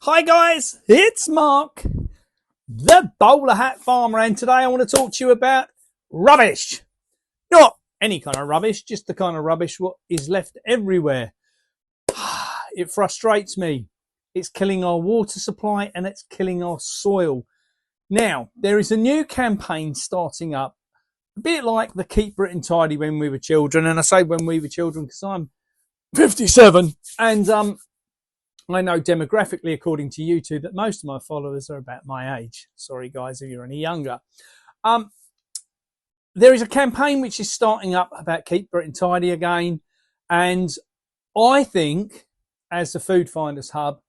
Hi guys, it's Mark, the Bowlerhat Farmer, and today I want to talk to you about rubbish. Not any kind of rubbish, just the kind of rubbish what is left everywhere. It frustrates me. It's killing our water supply and it's killing our soil. Now, there is a new campaign starting up, a bit like the Keep Britain Tidy when we were children, and I say when we were children because I'm 57 and I know demographically, according to YouTube, that most of my followers are about my age. Sorry, guys, if you're any younger. There is a campaign which is starting up about Keep Britain Tidy again. And I think, as the Food Finders Hub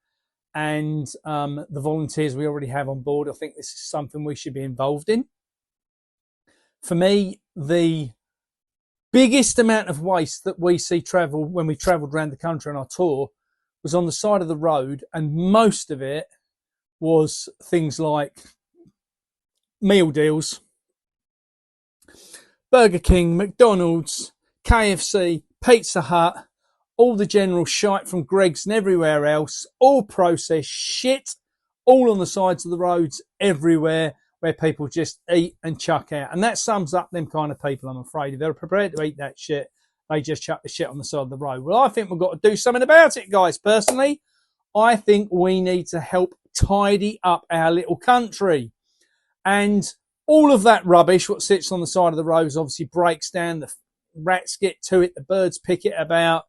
and the volunteers we already have on board, I think this is something we should be involved in. For me, the biggest amount of waste that we see travel when we travelled around the country on our tour was on the side of the road, and most of it was things like meal deals, Burger King, McDonald's, KFC, Pizza Hut, all the general shite from Greggs and everywhere else, all processed shit, all on the sides of the roads everywhere where people just eat and chuck out. And that sums up them kind of people, I'm afraid. If they're prepared to eat that shit, they just chuck the shit on the side of the road. Well, I think we've got to do something about it, guys. Personally, I think we need to help tidy up our little country. And all of that rubbish, what sits on the side of the roads, obviously breaks down. The rats get to it. The birds pick it about.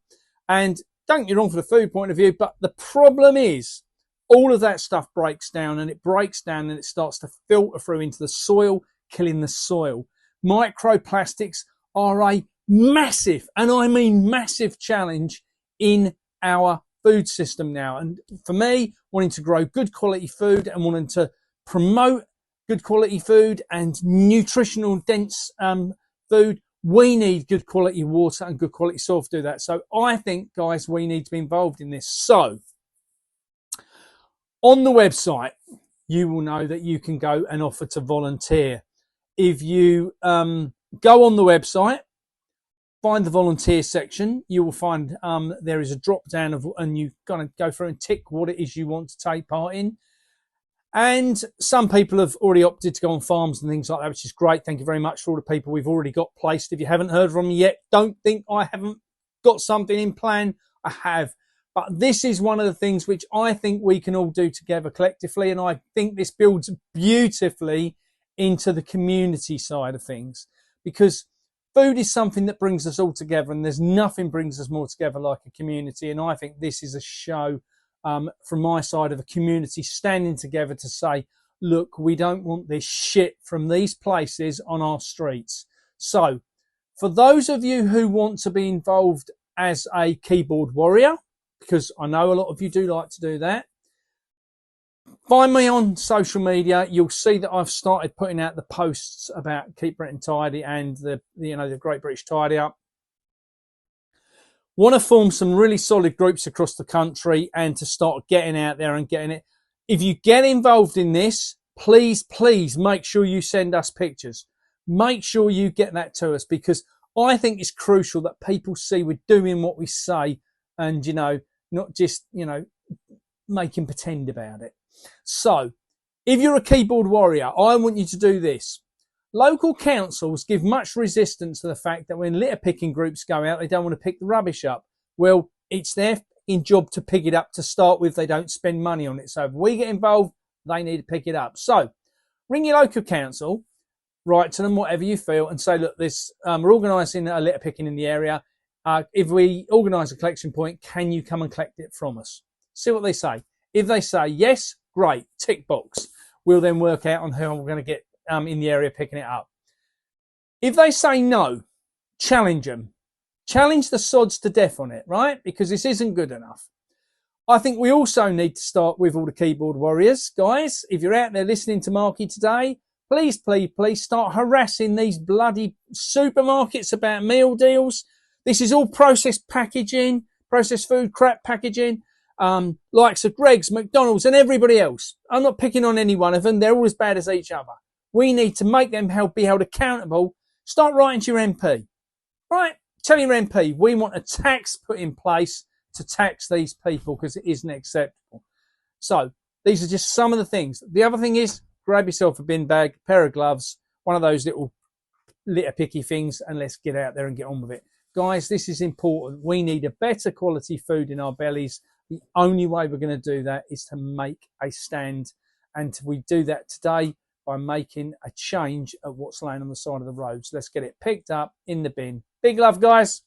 And don't get me wrong for the food point of view, but the problem is all of that stuff breaks down and it starts to filter through into the soil, killing the soil. Microplastics are a massive, and I mean massive, challenge in our food system now. And for me, wanting to grow good quality food and wanting to promote good quality food and nutritional dense food, we need good quality water and good quality soil to do that. So I think, guys, we need to be involved in this. So on the website, you will know that you can go and offer to volunteer. If you go on the website, find the volunteer section, you will find there is a drop down of, and you kind of go through and tick what it is you want to take part in. And some people have already opted to go on farms and things like that, which is great. Thank you very much for all the people we've already got placed. If you haven't heard from me yet, don't think I haven't got something in plan. I have. But this is one of the things which I think we can all do together collectively. And I think this builds beautifully into the community side of things, because food is something that brings us all together, and there's nothing brings us more together like a community. And I think this is a show from my side of a community standing together to say, look, we don't want this shit from these places on our streets. So for those of you who want to be involved as a keyboard warrior, because I know a lot of you do like to do that, find me on social media. You'll see that I've started putting out the posts about Keep Britain Tidy and the Great British Tidy Up. Want to form some really solid groups across the country and to start getting out there and getting it. If you get involved in this, please make sure you send us pictures. Make sure you get that to us, because I think it's crucial that people see we're doing what we say and, not just, making pretend about it. So if you're a keyboard warrior, I want you to do this. Local councils give much resistance to the fact that when litter picking groups go out, they don't want to pick the rubbish up. Well, it's their job to pick it up to start with. They don't spend money on it. So if we get involved, they need to pick it up. So ring your local council, write to them, whatever you feel, and say, look, we're organising a litter picking in the area. If we organise a collection point, can you come and collect it from us? See what they say. If they say yes, great, tick box. We'll then work out on how we're going to get in the area picking it up. If they say no, challenge them. Challenge the sods to death on it, right? Because this isn't good enough. I think we also need to start with all the keyboard warriors. Guys, if you're out there listening to Marky today, please start harassing these bloody supermarkets about meal deals. This is all processed packaging, processed food crap packaging. Likes of Greggs, McDonald's and everybody else. I'm not picking on any one of them. They're all as bad as each other. We need to make them be held accountable. Start writing to your MP. Right? Tell your MP, we want a tax put in place to tax these people because it isn't acceptable. So these are just some of the things. The other thing is grab yourself a bin bag, pair of gloves, one of those little litter picky things, and let's get out there and get on with it. Guys, this is important. We need a better quality food in our bellies. The only way we're going to do that is to make a stand. And we do that today by making a change at what's laying on the side of the road. So let's get it picked up in the bin. Big love, guys.